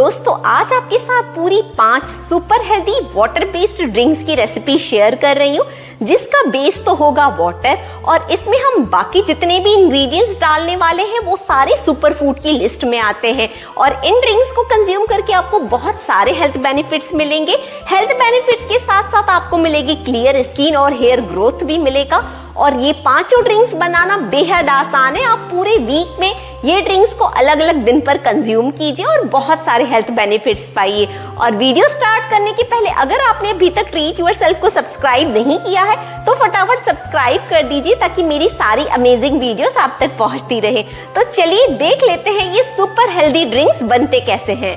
दोस्तों आज आपके साथ पूरी 5 super healthy water based drinks की रेसिपी शेयर कर रही हूँ, जिसका बेस तो होगा वाटर और इसमें हम बाकी जितने भी इंग्रेडिएंट्स डालने वाले हैं वो सारे सुपर फूड की लिस्ट में आते हैं। और इन ड्रिंक्स को कंज्यूम करके आपको बहुत सारे हेल्थ बेनिफिट्स मिलेंगे। हेल्थ बेनिफिट्स के साथ साथ आपको मिलेगी क्लियर स्किन और हेयर ग्रोथ भी मिलेगा। और ये पांचों ड्रिंक्स बनाना बेहद आसान है। आप पूरे वीक में ये ड्रिंक्स को अलग अलग दिन पर कंज्यूम कीजिए और बहुत सारे हेल्थ बेनिफिट्स पाइए। और वीडियो स्टार्ट करने के पहले अगर आपने अभी तक ट्रीट योरसेल्फ को सब्सक्राइब नहीं किया है तो फटाफट सब्सक्राइब कर दीजिए ताकि मेरी सारी अमेजिंग वीडियोस आप तक पहुंचती रहे। तो चलिए देख लेते हैं ये सुपर हेल्दी ड्रिंक्स बनते कैसे हैं।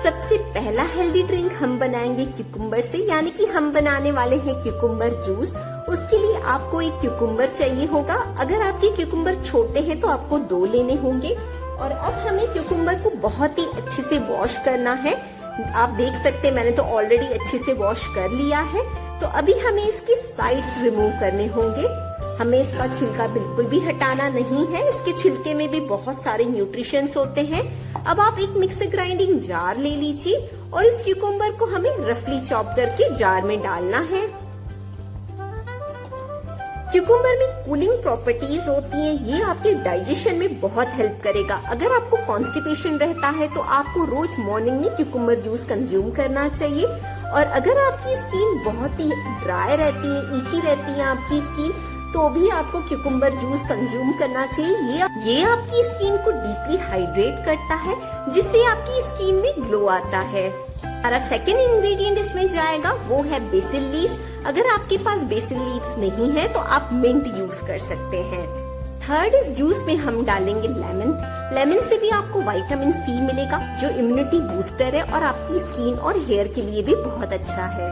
सबसे पहला हेल्दी ड्रिंक हम बनाएंगे क्यूकुम्बर से, यानी कि हम बनाने वाले हैं क्यूकुम्बर जूस। उसके लिए आपको एक क्यूकुम्बर चाहिए होगा। अगर आपके क्यूकुम्बर छोटे हैं तो आपको 2 लेने होंगे। और अब हमें क्यूकुम्बर को बहुत ही अच्छे से वॉश करना है। आप देख सकते हैं मैंने तो ऑलरेडी अच्छे से वॉश कर लिया है। तो अभी हमें इसके साइड्स रिमूव करने होंगे। हमें इसका छिलका बिल्कुल भी हटाना नहीं है। इसके छिलके में भी बहुत सारे न्यूट्रिशंस होते हैं। अब आप एक मिक्सर ग्राइंडिंग जार ले लीजिए और इस क्यूकुम्बर को हमें रफली चॉप करके जार में डालना है। क्यूकुम्बर में कूलिंग प्रॉपर्टीज होती हैं, ये आपके डाइजेशन में बहुत हेल्प करेगा। अगर आपको कॉन्स्टिपेशन रहता है तो आपको रोज मॉर्निंग में क्यूकुम्बर जूस कंज्यूम करना चाहिए। और अगर आपकी स्किन बहुत ही ड्राई रहती है, इची रहती है आपकी स्किन, तो भी आपको क्यूकुम्बर जूस कंज्यूम करना चाहिए। ये आपकी स्किन को डीपली हाइड्रेट करता है, जिससे आपकी स्किन में ग्लो आता है। हमारा सेकेंड इंग्रेडिएंट इसमें जाएगा वो है बेसिल लीव्स। अगर आपके पास बेसिल लीव्स नहीं है तो आप मिंट यूज कर सकते हैं। थर्ड इस जूस में हम डालेंगे लेमन। लेमन से भी आपको विटामिन सी मिलेगा जो इम्यूनिटी बूस्टर है और आपकी स्किन और हेयर के लिए भी बहुत अच्छा है।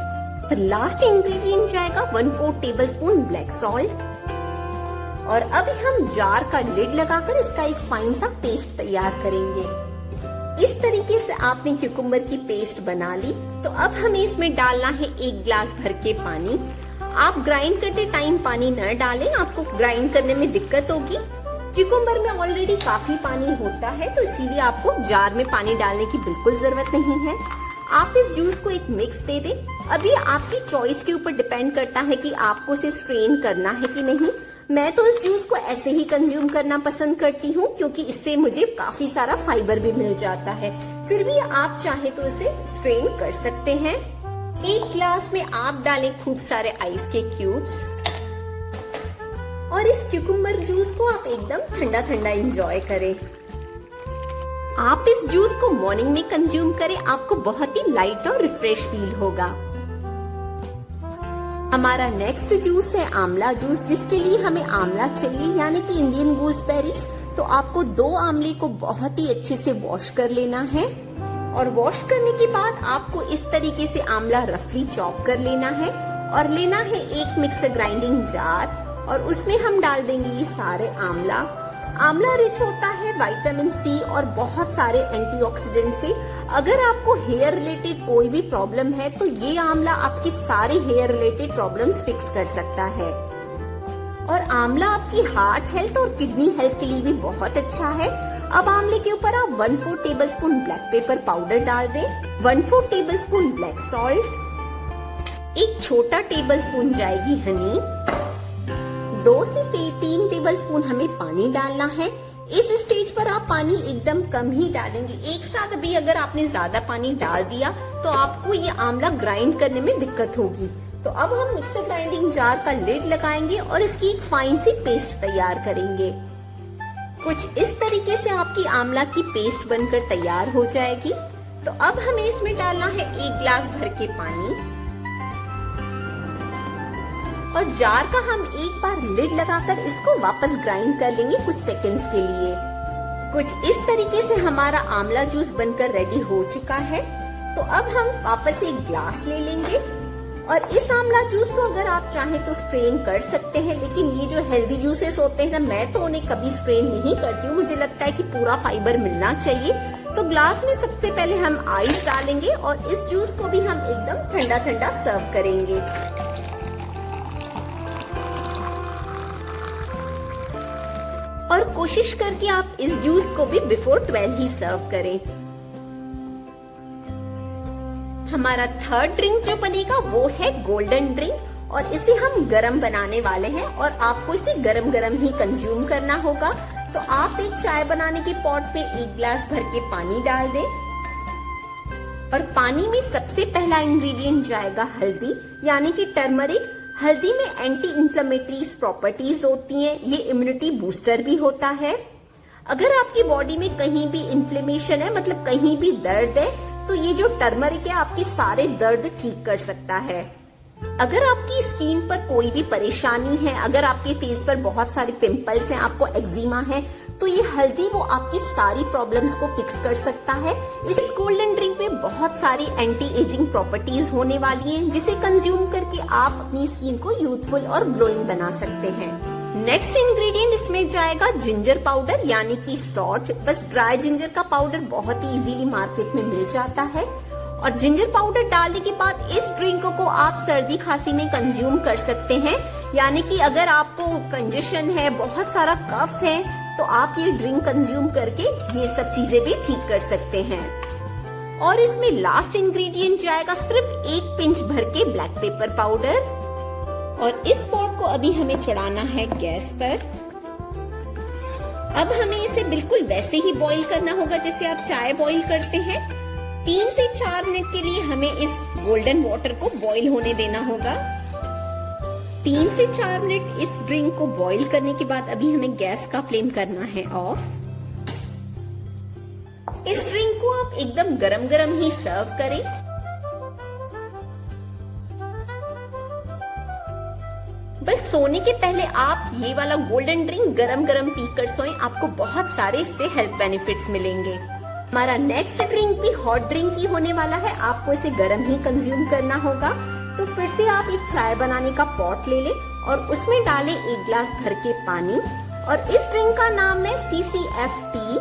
लास्ट इंग्रेडिएंट जाएगा 1/4 टेबलस्पून ब्लैक सॉल्ट। और अभी हम जार का लिड लगाकर इसका एक फाइन सा पेस्ट तैयार करेंगे। इस तरीके से आपने क्यूकुम्बर की पेस्ट बना ली। तो अब हमें इसमें डालना है 1 ग्लास भर के पानी। आप ग्राइंड करते टाइम पानी न डालें, आपको ग्राइंड करने में दिक्कत होगी। क्यूकुम्बर में ऑलरेडी काफी पानी होता है तो इसीलिए आपको जार में पानी डालने की बिल्कुल जरूरत नहीं है। आप इस जूस को एक मिक्स दे दें। अभी आपकी चॉइस के ऊपर डिपेंड करता है कि आपको इसे स्ट्रेन करना है कि नहीं। मैं तो इस जूस को ऐसे ही कंज्यूम करना पसंद करती हूँ क्योंकि इससे मुझे काफी सारा फाइबर भी मिल जाता है। फिर भी आप चाहे तो इसे स्ट्रेन कर सकते हैं। 1 ग्लास में आप डालें खूब सारे आइस के क्यूब्स और इस क्यूकुम्बर जूस को आप एकदम ठंडा ठंडा एंजॉय करें। आप इस जूस को मॉर्निंग में कंज्यूम करें, आपको बहुत ही लाइट और रिफ्रेश फील होगा। हमारा नेक्स्ट जूस है आंवला जूस, जिसके लिए हमें आंवला चाहिए यानी कि इंडियन गूसबेरीज। तो आपको 2 आंवले को बहुत ही अच्छे से वॉश कर लेना है। और वॉश करने के बाद आपको इस तरीके से आंवला रफली चॉप कर लेना है। और लेना है एक मिक्सर ग्राइंडिंग जार और उसमें हम डाल देंगे ये सारे आंवला। आंवला रिच होता है विटामिन सी और बहुत सारे एंटीऑक्सीडेंट से। अगर आपको हेयर रिलेटेड कोई भी प्रॉब्लम है तो ये आंवला आपकी सारी हेयर रिलेटेड प्रॉब्लम्स फिक्स कर सकता है। और आंवला आपकी हार्ट हेल्थ और किडनी हेल्थ के लिए भी बहुत अच्छा है। अब आंवले के ऊपर आप 1/4 टेबलस्पून ब्लैक पेपर पाउडर डाल दें, 1/4 टेबलस्पून ब्लैक सॉल्ट, 1 छोटा टेबलस्पून जाएगी हनी, 2 से 3 टेबलस्पून हमें पानी डालना है। इस स्टेज पर आप पानी एकदम कम ही डालेंगे। एक साथ अभी अगर आपने ज्यादा पानी डाल दिया तो आपको ये आंवला ग्राइंड करने में दिक्कत होगी। तो अब हम मिक्सर ग्राइंडिंग जार का लिड लगाएंगे और इसकी एक फाइन सी पेस्ट तैयार करेंगे। कुछ इस तरीके से आपकी आंवला की पेस्ट बनकर तैयार हो जाएगी। तो अब हमें इसमें डालना है 1 ग्लास भर के पानी और जार का हम एक बार लिड लगाकर इसको वापस ग्राइंड कर लेंगे कुछ सेकंड्स के लिए। कुछ इस तरीके से हमारा आंवला जूस बनकर रेडी हो चुका है। तो अब हम वापस एक ग्लास ले लेंगे और इस आंवला जूस को अगर आप चाहें तो स्ट्रेन कर सकते हैं, लेकिन ये जो हेल्दी जूसेस होते हैं ना, मैं तो उन्हें कभी स्ट्रेन नहीं करती हूँ। मुझे लगता है कि पूरा फाइबर मिलना चाहिए। तो ग्लास में सबसे पहले हम आइस डालेंगे और इस जूस को भी हम एकदम ठंडा ठंडा सर्व करेंगे। और कोशिश करके आप इस जूस को भी बिफोर 12 ही सर्व करें। हमारा थर्ड ड्रिंक जो बनेगा वो है गोल्डन ड्रिंक और इसे हम गरम बनाने वाले हैं और आपको इसे गरम गरम ही कंज्यूम करना होगा। तो आप एक चाय बनाने के पॉट पे 1 गिलास भर के पानी डाल दें और पानी में सबसे पहला इंग्रेडिएंट जाएगा हल्दी यानी कि टर्मरिक। हल्दी में एंटी इंफ्लेमेटरी प्रॉपर्टीज होती हैं, ये इम्यूनिटी बूस्टर भी होता है। अगर आपकी बॉडी में कहीं भी इन्फ्लेमेशन है, मतलब कहीं भी दर्द है, तो ये जो टर्मरिक है आपके सारे दर्द ठीक कर सकता है। अगर आपकी स्किन पर कोई भी परेशानी है, अगर आपके फेस पर बहुत सारे पिंपल्स हैं, आपको एक्जिमा है, तो ये हल्दी वो आपकी सारी प्रॉब्लम्स को फिक्स कर सकता है। इस गोल्डन ड्रिंक में बहुत सारी एंटी एजिंग प्रॉपर्टीज होने वाली हैं, जिसे कंज्यूम करके आप अपनी स्किन को यूथफुल और ग्लोइंग बना सकते हैं। नेक्स्ट इंग्रेडिएंट इसमें जाएगा जिंजर पाउडर यानी कि सॉल्ट। बस ड्राई जिंजर का पाउडर बहुत ही इजीली मार्केट में मिल जाता है और जिंजर पाउडर डालने के बाद इस ड्रिंक को आप सर्दी खांसी में कंज्यूम कर सकते हैं। यानी कि अगर आपको कंजेशन है, बहुत सारा कफ है, तो आप ये ड्रिंक कंज्यूम करके ये सब चीजें भी ठीक कर सकते हैं। और इसमें लास्ट इंग्रेडिएंट जाएगा सिर्फ 1 पिंच भर के ब्लैक पेपर पाउडर और इस पॉट को अभी हमें चढ़ाना है गैस पर। अब हमें इसे बिल्कुल वैसे ही बॉईल करना होगा जैसे आप चाय बॉईल करते हैं। 3 से 4 मिनट के लिए हमें इस गोल्डन वाटर को बॉईल होने देना होगा। 3 से 4 मिनट इस ड्रिंक को बॉईल करने के बाद अभी हमें गैस का फ्लेम करना है ऑफ। इस ड्रिंक को आप एकदम गरम गरम ही सर्व करें। बस सोने के पहले आप ये वाला गोल्डन ड्रिंक गरम गरम पीकर सोएं, आपको बहुत सारे इससे हेल्थ बेनिफिट्स मिलेंगे। हमारा नेक्स्ट ड्रिंक भी हॉट ड्रिंक ही होने वाला है, आपको इसे गरम ही कंज्यूम करना होगा। तो फिर से आप एक चाय बनाने का पॉट ले लें और उसमें डालें 1 गिलास भर के पानी और इस ड्रिंक का नाम है CCF टी।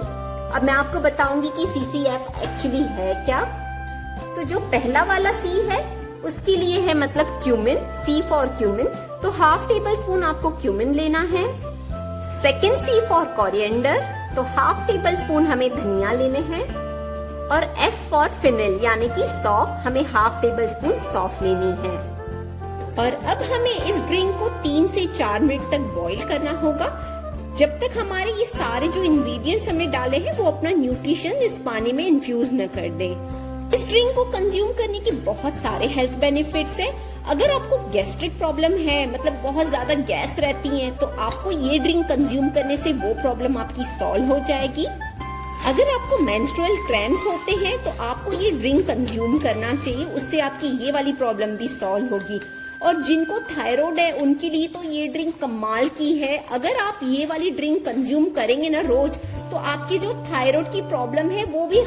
अब मैं आपको बताऊंगी कि CCF एक्चुअली है क्या। तो जो पहला वाला C है उसके लिए है मतलब क्यूमिन, C फॉर क्यूमिन, तो हाफ टेबल स्पून आपको क्यूमिन लेना है। सेकेंड C फॉर कोरिएंडर, तो हाफ टेबल स्पून हमें धनिया लेने हैं और F फॉर फिनेल यानी कि सौंफ, हमें हाफ टेबल स्पून सौंफ लेनी है। और अब हमें इस ड्रिंक को 3 से 4 मिनट तक बॉईल करना होगा जब तक हमारे ये सारे जो इंग्रेडिएंट्स हमने डाले हैं वो अपना न्यूट्रिशन इस पानी में इन्फ्यूज न कर दे। इस ड्रिंक को कंज्यूम करने के बहुत सारे हेल्थ बेनिफिट्स हैं। अगर आपको गैस्ट्रिक प्रॉब्लम है, मतलब बहुत ज्यादा गैस रहती है, तो आपको ये ड्रिंक कंज्यूम करने से वो प्रॉब्लम आपकी सॉल्व हो जाएगी। अगर आपको मेंस्ट्रुअल क्रैम्प्स होते हैं तो आपको ये ड्रिंक कंज्यूम करना चाहिए, उससे आपकी ये वाली प्रॉब्लम भी सॉल्व होगी। और जिनको थायराइड है उनके लिए तो ये ड्रिंक कमाल की है। अगर आप ये वाली ड्रिंक कंज्यूम करेंगे ना रोज, तो आपकी जो थायराइड की प्रॉब्लम है वो भी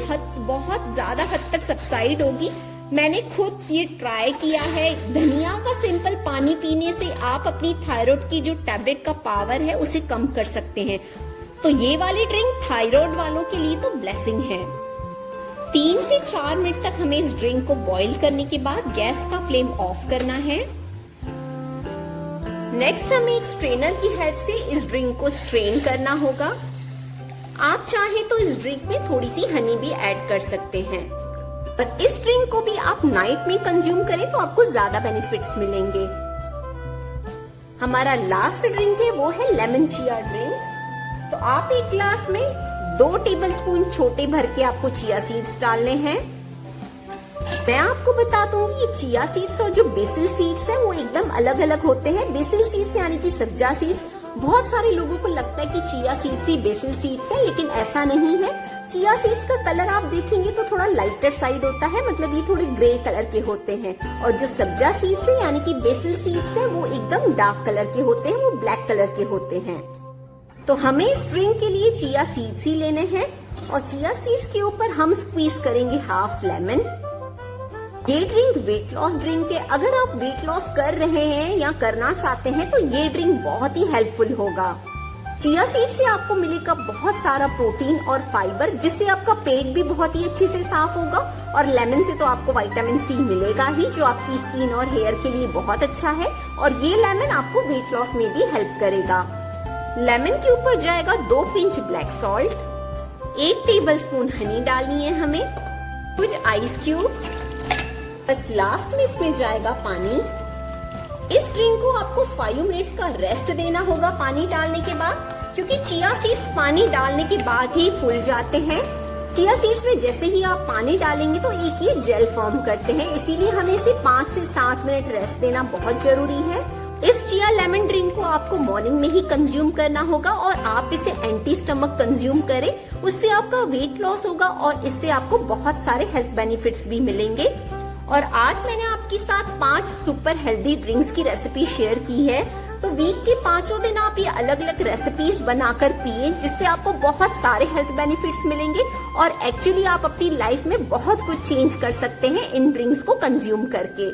बहुत ज्यादा हद तक सबसाइड होगी। मैंने खुद ये ट्राई किया है। धनिया का सिंपल पानी पीने से आप अपनी थायराइड की जो टैबलेट का पावर है उसे कम कर सकते हैं। तो ये वाली ड्रिंक थायराइड वालों के लिए तो ब्लेसिंग है। 3 से 4 मिनट तक हमें इस ड्रिंक को बॉईल करने के बाद गैस का फ्लेम ऑफ करना है। नेक्स्ट हमें एक स्ट्रेनर की हेल्प से इस ड्रिंक को स्ट्रेन करना होगा। आप चाहें तो इस ड्रिंक में थोड़ी सी हनी भी ऐड कर सकते हैं। पर इस ड्रिंक को भी आप नाइट में कंज्यूम करें तो आपको ज्यादा बेनिफिट्स मिलेंगे। हमारा लास्ट ड्रिंक है वो है लेमन चिया ड्रिंक। तो आप एक ग्लास में 2 टेबलस्पून छोटे भर के आपको चिया सीड्स डालने हैं। मैं आपको बता दूंगी ये चिया सीड्स और जो बेसिल सीड्स हैं वो एकदम अलग अलग होते हैं। बेसिल सीड्स यानी कि सब्जा सीड्स, बहुत सारे लोगों को लगता है कि चिया सीड्स ही बेसिल सीड्स है, लेकिन ऐसा नहीं है। चिया सीड्स का कलर आप देखेंगे तो थोड़ा लाइटर साइड होता है, मतलब ये थोड़े ग्रे कलर के होते हैं। और जो सब्जा सीड्स है यानी कि बेसिल सीड्स है वो एकदम डार्क कलर के होते हैं, वो ब्लैक कलर के होते हैं। तो हमें इस ड्रिंक के लिए चिया सीड्स ही लेने हैं और चिया सीड्स के ऊपर हम स्क्वीज करेंगे हाफ लेमन। ये ड्रिंक वेट लॉस ड्रिंक है। अगर आप वेट लॉस कर रहे हैं या करना चाहते हैं तो ये ड्रिंक बहुत ही हेल्पफुल होगा। चिया सीड से आपको मिलेगा बहुत सारा प्रोटीन और फाइबर, जिससे आपका पेट भी बहुत ही अच्छे से साफ होगा। और लेमन से तो आपको विटामिन सी मिलेगा ही, जो आपकी स्किन और हेयर के लिए बहुत अच्छा है। और ये लेमन आपको वेट लॉस में भी हेल्प करेगा। लेमन के ऊपर जाएगा 2 pinch black salt, 1 tablespoon Honey डालनी है हमें, कुछ आइस क्यूब्स, बस लास्ट में इसमें जाएगा पानी। इस ड्रिंक को आपको 5 मिनट्स का रेस्ट देना होगा पानी डालने के बाद, क्योंकि चिया सीड्स पानी डालने के बाद ही फूल जाते हैं। चिया सीड्स में जैसे ही आप पानी डालेंगे तो एक ये जेल फॉर्म करते हैं, इसीलिए हमें इसे 5 से 7 मिनट रेस्ट देना बहुत जरूरी है। इस चिया लेमन ड्रिंक को आपको मॉर्निंग में ही कंज्यूम करना होगा और आप इसे एंटी स्टमक कंज्यूम करें, उससे आपका वेट लॉस होगा और इससे आपको बहुत सारे हेल्थ बेनिफिट्स भी मिलेंगे। और आज मैंने आपके साथ 5 सुपर हेल्दी ड्रिंक्स की रेसिपी शेयर की है, तो वीक के 5 दिन आप ये अलग अलग रेसिपीज बनाकर पिए, जिससे आपको बहुत सारे हेल्थ बेनिफिट्स मिलेंगे और एक्चुअली आप अपनी लाइफ में बहुत कुछ चेंज कर सकते हैं इन ड्रिंक्स को कंज्यूम करके।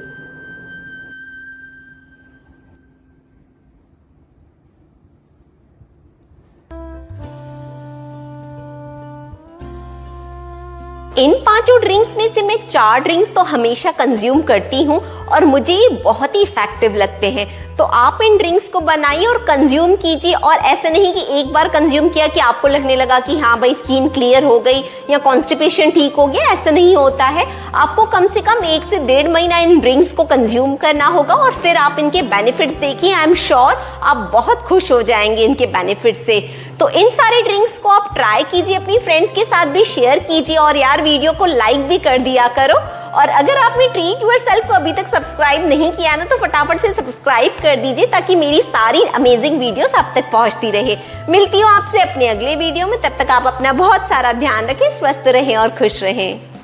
इन 5 ड्रिंक्स में से मैं 4 ड्रिंक्स तो हमेशा कंज्यूम करती हूँ और मुझे ये बहुत ही इफेक्टिव लगते हैं। तो आप इन ड्रिंक्स को बनाइए और कंज्यूम कीजिए, और ऐसा नहीं कि एक बार कंज्यूम किया कि आपको लगने लगा कि हाँ भाई स्किन क्लियर हो गई या कॉन्स्टिपेशन ठीक हो गया, ऐसा नहीं होता है। आपको कम से कम 1 से 1.5 महीना इन ड्रिंक्स को कंज्यूम करना होगा और फिर आप इनके बेनिफिट्स देखिए। आई एम श्योर आप बहुत खुश हो जाएंगे इनके बेनिफिट से। तो इन सारे ड्रिंक्स को आप ट्राई कीजिए, अपनी फ्रेंड्स के साथ भी शेयर कीजिए और यार वीडियो को लाइक भी कर दिया करो। और अगर आपने ट्रीट योरसेल्फ को अभी तक सब्सक्राइब नहीं किया ना, तो फटाफट से सब्सक्राइब कर दीजिए ताकि मेरी सारी अमेजिंग वीडियोस आप तक पहुंचती रहे। मिलती हूँ आपसे अपने अगले वीडियो में, तब तक आप अपना बहुत सारा ध्यान रखें, स्वस्थ रहें और खुश रहें।